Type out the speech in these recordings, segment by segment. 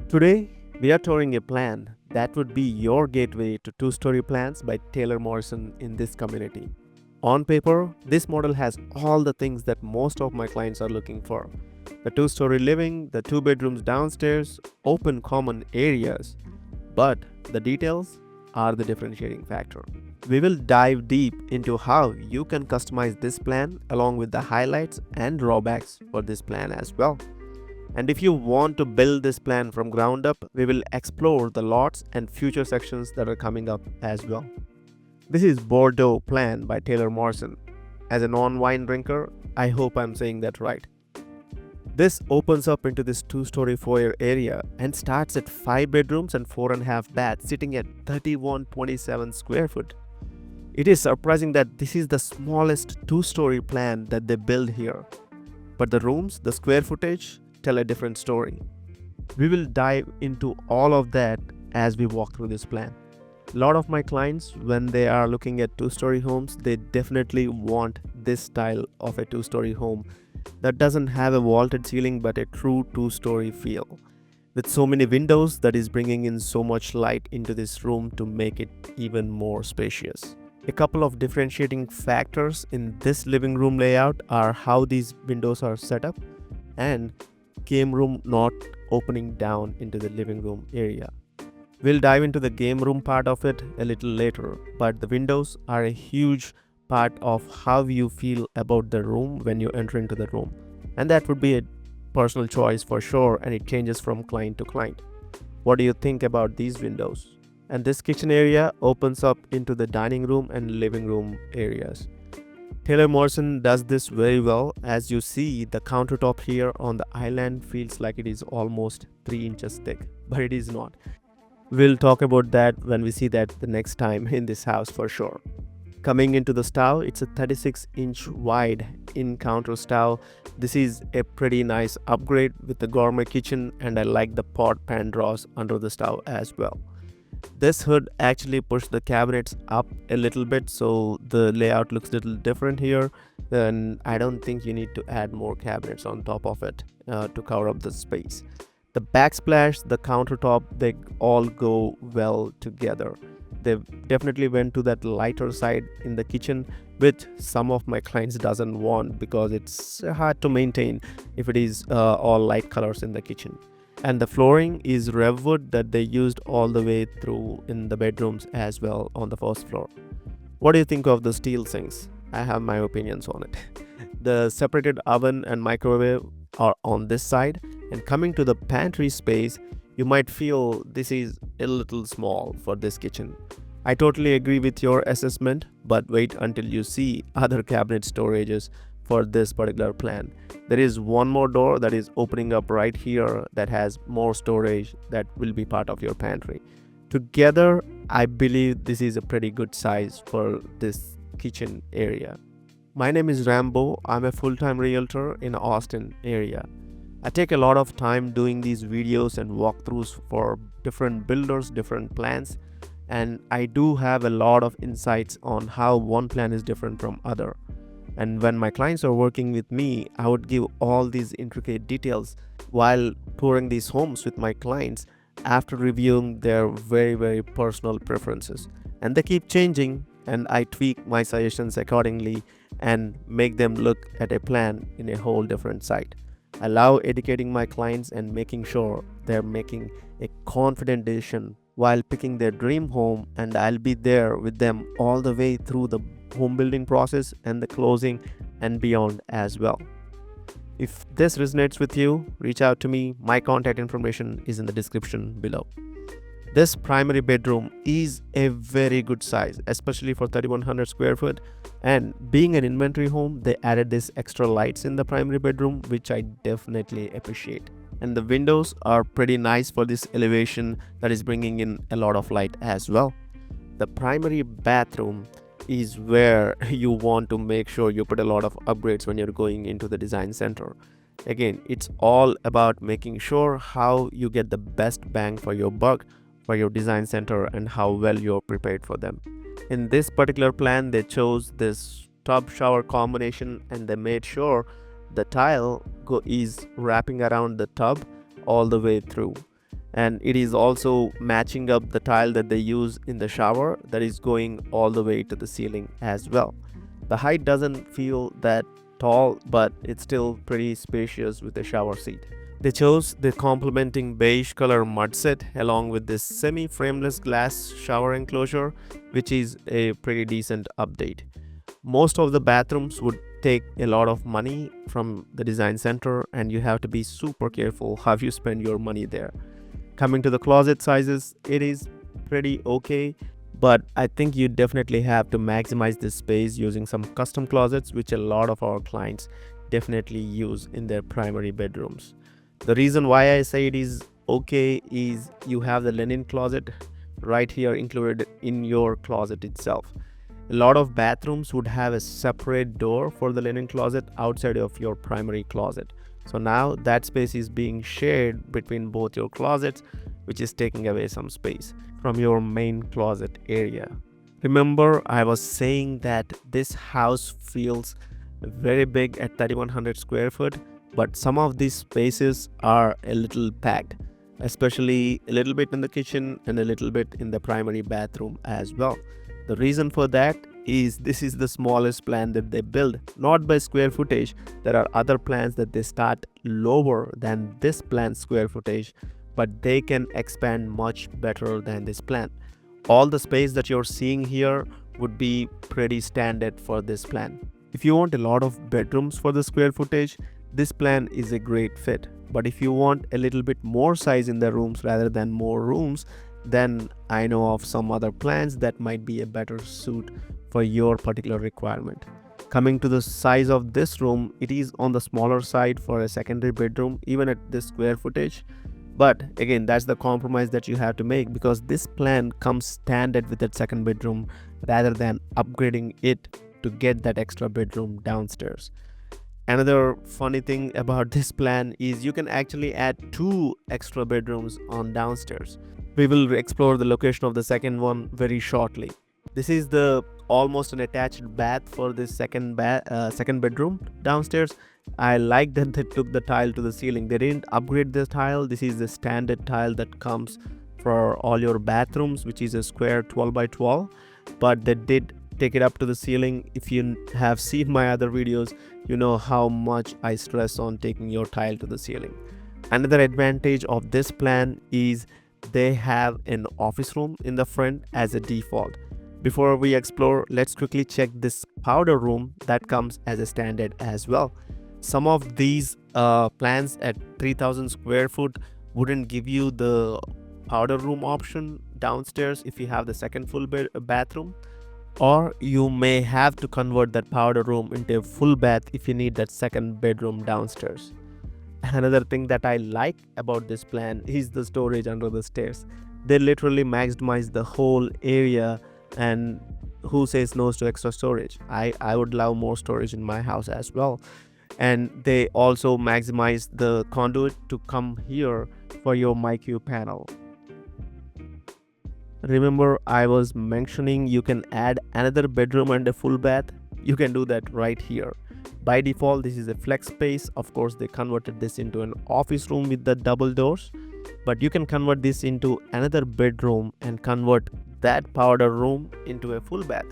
Today, we are touring a plan that would be your gateway to two-story plans by Taylor Morrison in this community. On paper, this model has all the things that most of my clients are looking for. The two-story living, the two bedrooms downstairs, open common areas. But the details are the differentiating factor. We will dive deep into how you can customize this plan along with the highlights and drawbacks for this plan as well. And if you want to build this plan from ground up, we will explore the lots and future sections that are coming up as well. This is Bordeaux plan by Taylor Morrison. As a non-wine drinker, I hope I'm saying that right. This opens up into this two-story foyer area and starts at 5 bedrooms and 4.5 baths, sitting at 3127 square foot. It is surprising that this is the smallest two-story plan that they build here. But the rooms, the square footage, tell a different story. We will dive into all of that as we walk through this plan. A lot of my clients, when they are looking at two-story homes, they definitely want this style of a two-story home that doesn't have a vaulted ceiling but a true two-story feel. With so many windows that is bringing in so much light into this room to make it even more spacious. A couple of differentiating factors in this living room layout are how these windows are set up and game room not opening down into the living room area. We'll dive into the game room part of it a little later, but the windows are a huge part of how you feel about the room when you enter into the room. And that would be a personal choice for sure, and it changes from client to client. What do you think about these windows? And this kitchen area opens up into the dining room and living room areas. Taylor Morrison does this very well. As you see, the countertop here on the island feels like it is almost 3 inches thick, but it is not. We'll talk about that when we see that the next time in this house for sure. Coming into the stove, it's a 36-inch wide in-counter stove. This is a pretty nice upgrade with the gourmet kitchen, and I like the pot pan drawers under the stove as well. This hood actually pushed the cabinets up a little bit, so the layout looks a little different here. Then I don't think you need to add more cabinets on top of it to cover up the space. The backsplash, the countertop, they all go well together. They definitely went to that lighter side in the kitchen, which some of my clients doesn't want because it's hard to maintain if it is all light colors in the kitchen. And the flooring is rev wood that they used all the way through in the bedrooms as well on the first floor. What do you think of the steel sinks? I have my opinions on it. The separated oven and microwave are on this side, and coming to the pantry space, you might feel this is a little small for this kitchen. I totally agree with your assessment, but wait until you see other cabinet storages for this particular plan. There is one more door that is opening up right here that has more storage that will be part of your pantry. Together, I believe this is a pretty good size for this kitchen area. My name is Rambo. I'm a full-time realtor in Austin area. I take a lot of time doing these videos and walkthroughs for different builders, different plans, and I do have a lot of insights on how one plan is different from other. And when my clients are working with me, I would give all these intricate details while touring these homes with my clients after reviewing their very personal preferences. And they keep changing, and I tweak my suggestions accordingly and make them look at a plan in a whole different site. I love educating my clients and making sure they're making a confident decision while picking their dream home, and I'll be there with them all the way through the home building process and the closing and beyond as well. If this resonates with you, reach out to me. My contact information is in the description below. This primary bedroom is a very good size, especially for 3100 square foot, and being an inventory home, they added this extra lights in the primary bedroom, which I definitely appreciate. And the windows are pretty nice for this elevation that is bringing in a lot of light as well. The primary bathroom is where you want to make sure you put a lot of upgrades when you're going into the design center. Again, it's all about making sure how you get the best bang for your buck for your design center and how well you're prepared for them. In this particular plan, they chose this tub shower combination, and they made sure the tile is wrapping around the tub all the way through. and it is also matching up the tile that they use in the shower that is going all the way to the ceiling as well. The height doesn't feel that tall, but it's still pretty spacious with the shower seat. They chose the complementing beige color mud set along with this semi-frameless glass shower enclosure, which is a pretty decent update. Most of the bathrooms would take a lot of money from the design center, and you have to be super careful how you spend your money there. Coming to the closet sizes, it is pretty okay, but I think you definitely have to maximize this space using some custom closets, which a lot of our clients definitely use in their primary bedrooms. The reason why I say it is okay is you have the linen closet right here included in your closet itself. A lot of bathrooms would have a separate door for the linen closet outside of your primary closet. So now that space is being shared between both your closets, which is taking away some space from your main closet area. Remember, I was saying that this house feels very big at 3100 square foot, but some of these spaces are a little packed, especially a little bit in the kitchen and a little bit in the primary bathroom as well. The reason for that is this is the smallest plan that they build, not by square footage. There are other plans that they start lower than this plan's square footage, but they can expand much better than this plan. All the space that you're seeing here would be pretty standard for this plan. If you want a lot of bedrooms for the square footage, this plan is a great fit. But if you want a little bit more size in the rooms rather than more rooms, then I know of some other plans that might be a better suit for your particular requirement. Coming to the size of this room, it is on the smaller side for a secondary bedroom, even at this square footage. But again, that's the compromise that you have to make, because this plan comes standard with that second bedroom rather than upgrading it to get that extra bedroom downstairs. Another funny thing about this plan is you can actually add 2 extra bedrooms on downstairs. We will explore the location of the second one very shortly. This is the almost an attached bath for this second bedroom downstairs. I like that they took the tile to the ceiling. They didn't upgrade this tile. This is the standard tile that comes for all your bathrooms, which is a square 12 by 12, but they did take it up to the ceiling. If you have seen my other videos, you know how much I stress on taking your tile to the ceiling. Another advantage of this plan is they have an office room in the front as a default. Before we explore, let's quickly check this powder room that comes as a standard as well. Some of these plans at 3000 square foot wouldn't give you the powder room option downstairs if you have the second full bathroom, or you may have to convert that powder room into a full bath if you need that second bedroom downstairs. Another thing that I like about this plan is the storage under the stairs. They literally maximize the whole area, and who says no to extra storage? I would love more storage in my house as well. And they also maximize the conduit to come here for your MyQ panel. Remember, I was mentioning you can add another bedroom and a full bath. You can do that right here. By default, this is a flex space. Of course, they converted this into an office room with the double doors, but you can convert this into another bedroom and convert that powder room into a full bath.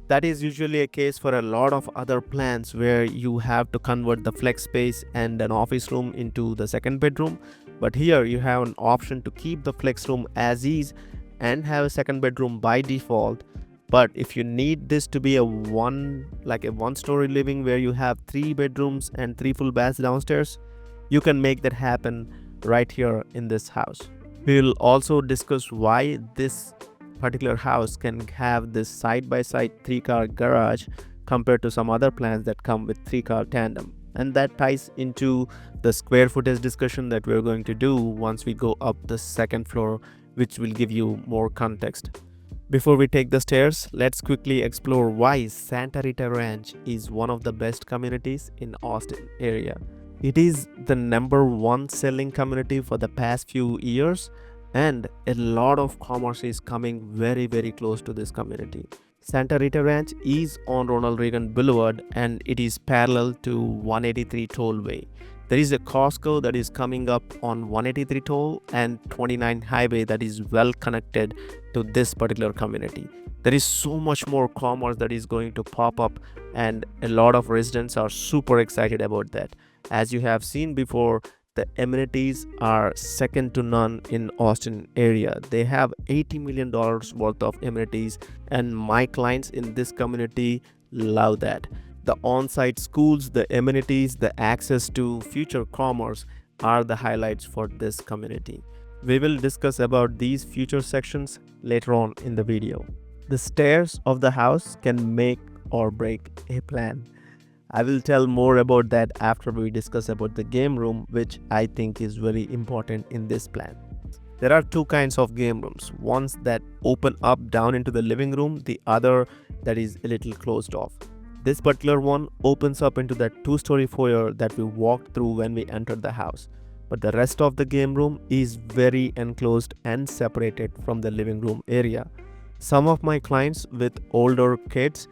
That is usually a case for a lot of other plans where you have to convert the flex space and an office room into the second bedroom. But here you have an option to keep the flex room as is and have a second bedroom by default. But if you need this to be a one-story living where you have 3 bedrooms and 3 full baths downstairs, you can make that happen right here in this house. We will also discuss why this particular house can have this side-by-side 3-car garage compared to some other plans that come with 3-car tandem. And that ties into the square footage discussion that we're going to do once we go up the second floor, which will give you more context. Before we take the stairs, let's quickly explore why Santa Rita Ranch is one of the best communities in Austin area. It is the #1 selling community for the past few years, and a lot of commerce is coming very close to this community. Santa Rita Ranch is on Ronald Reagan Boulevard, and it is parallel to 183 Tollway. There is a Costco that is coming up on 183 toll and 29 highway that is well connected to this particular community. There is so much more commerce that is going to pop up, and a lot of residents are super excited about that. As you have seen before, the amenities are second to none in Austin area. They have $80 million worth of amenities, and my clients in this community love that. The on-site schools, the amenities, the access to future commerce are the highlights for this community. We will discuss about these future sections later on in the video. The stairs of the house can make or break a plan. I will tell more about that after we discuss about the game room, which I think is very important in this plan. There are two kinds of game rooms. Ones that open up down into the living room, the other that is a little closed off. This particular one opens up into that two-story foyer that we walked through when we entered the house. But the rest of the game room is very enclosed and separated from the living room area. Some of my clients with older kids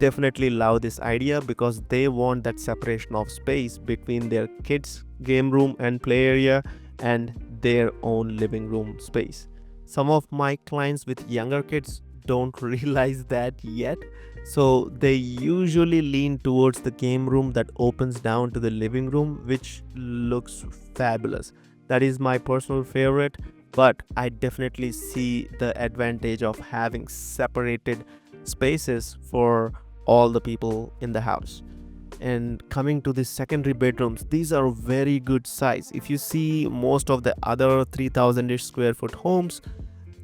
definitely love this idea because they want that separation of space between their kids' game room and play area and their own living room space. Some of my clients with younger kids don't realize that yet, so they usually lean towards the game room that opens down to the living room, which looks fabulous. That is my personal favorite, but I definitely see the advantage of having separated spaces for all the people in the house. And coming to the secondary bedrooms, these are very good size. If you see most of the other 3,000-ish square foot homes,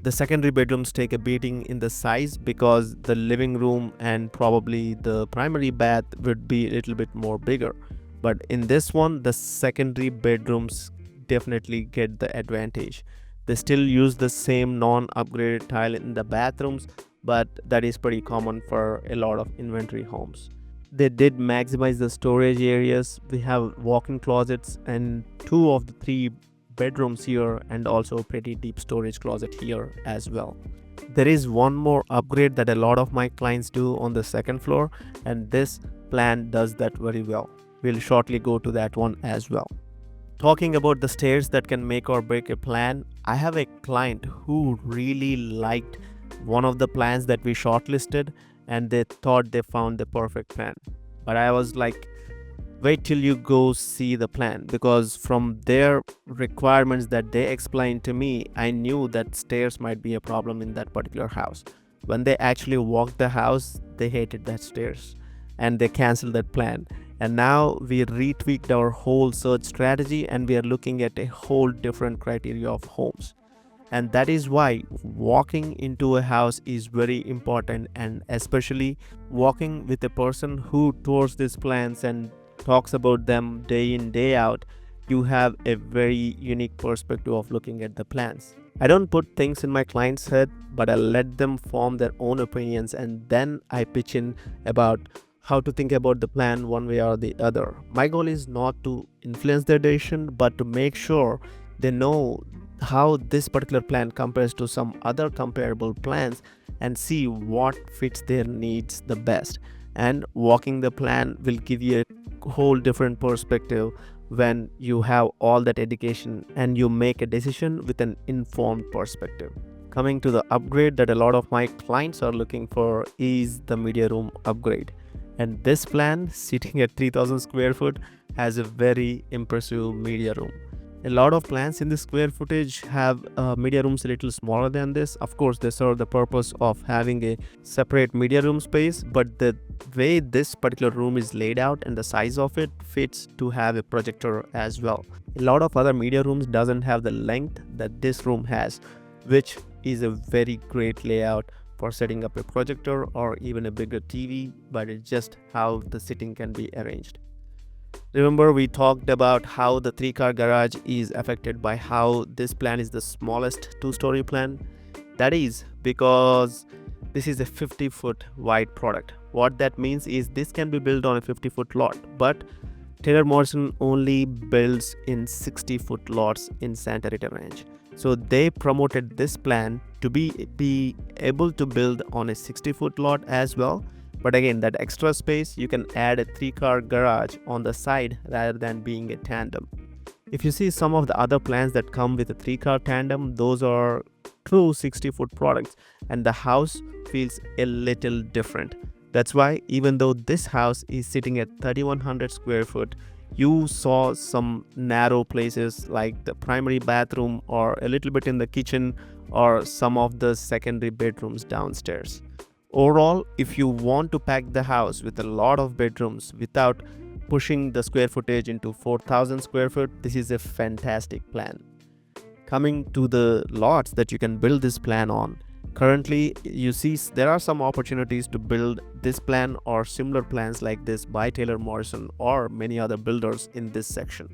the secondary bedrooms take a beating in the size because the living room and probably the primary bath would be a little bit more bigger. But in this one, the secondary bedrooms definitely get the advantage. They still use the same non-upgraded tile in the bathrooms, but that is pretty common for a lot of inventory homes. They did maximize the storage areas. We have walk-in closets and 2 of the 3 bedrooms here, and also a pretty deep storage closet here as well. There is one more upgrade that a lot of my clients do on the second floor, and this plan does that very well. We'll shortly go to that one as well. Talking about the stairs that can make or break a plan, I have a client who really liked one of the plans that we shortlisted, and they thought they found the perfect plan. But I was like, wait till you go see the plan, because from their requirements that they explained to me, I knew that stairs might be a problem in that particular house. When they actually walked the house, they hated that stairs and they canceled that plan. And now we retweaked our whole search strategy and we are looking at a whole different criteria of homes. And that is why walking into a house is very important, and especially walking with a person who tours these plans and talks about them day in, day out. You have a very unique perspective of looking at the plans. I don't put things in my client's head, but I let them form their own opinions, and then I pitch in about how to think about the plan one way or the other. My goal is not to influence their decision, but to make sure they know how this particular plan compares to some other comparable plans and see what fits their needs the best. And walking the plan will give you a whole different perspective when you have all that education and you make a decision with an informed perspective. Coming to the upgrade that a lot of my clients are looking for is the media room upgrade. And this plan, sitting at 3,000 square foot, has a very impressive media room. A lot of plans in the square footage have media rooms a little smaller than this. Of course, they serve the purpose of having a separate media room space, but the way this particular room is laid out and the size of it fits to have a projector as well. A lot of other media rooms doesn't have the length that this room has, which is a very great layout for setting up a projector or even a bigger TV, but it's just how the sitting can be arranged. Remember, we talked about how the 3-car garage is affected by how this plan is the smallest 2-story plan. That is because this is a 50-foot wide product. What that means is this can be built on a 50-foot lot, but Taylor Morrison only builds in 60-foot lots in Santa Rita range. So they promoted this plan to be able to build on a 60-foot lot as well, But again, that extra space, you can add a 3-car garage on the side rather than being a tandem. If you see some of the other plans that come with a 3-car tandem, those are true 60-foot products, and the house feels a little different. That's why even though this house is sitting at 3100 square foot, you saw some narrow places like the primary bathroom or a little bit in the kitchen or some of the secondary bedrooms downstairs. Overall, if you want to pack the house with a lot of bedrooms without pushing the square footage into 4000 square foot, this is a fantastic plan. Coming to the lots that you can build this plan on, currently you see there are some opportunities to build this plan or similar plans like this by Taylor Morrison or many other builders in this section.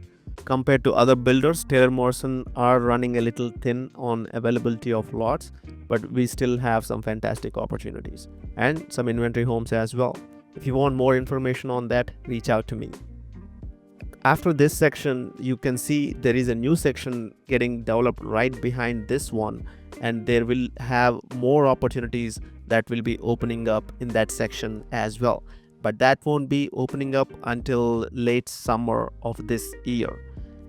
Compared to other builders, Taylor Morrison are running a little thin on availability of lots, but we still have some fantastic opportunities and some inventory homes as well. If you want more information on that, reach out to me. After this section, you can see there is a new section getting developed right behind this one, and there will have more opportunities that will be opening up in that section as well. But that won't be opening up until late summer of this year.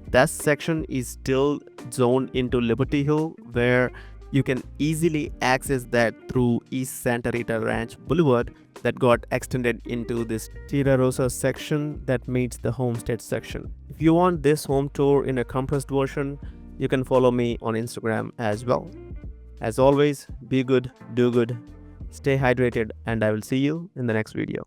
That section is still zoned into Liberty Hill, where you can easily access that through East Santa Rita Ranch Boulevard that got extended into this Tira Rosa section that meets the Homestead section. If you want this home tour in a compressed version, you can follow me on Instagram as well. As always, be good, do good, stay hydrated, and I will see you in the next video.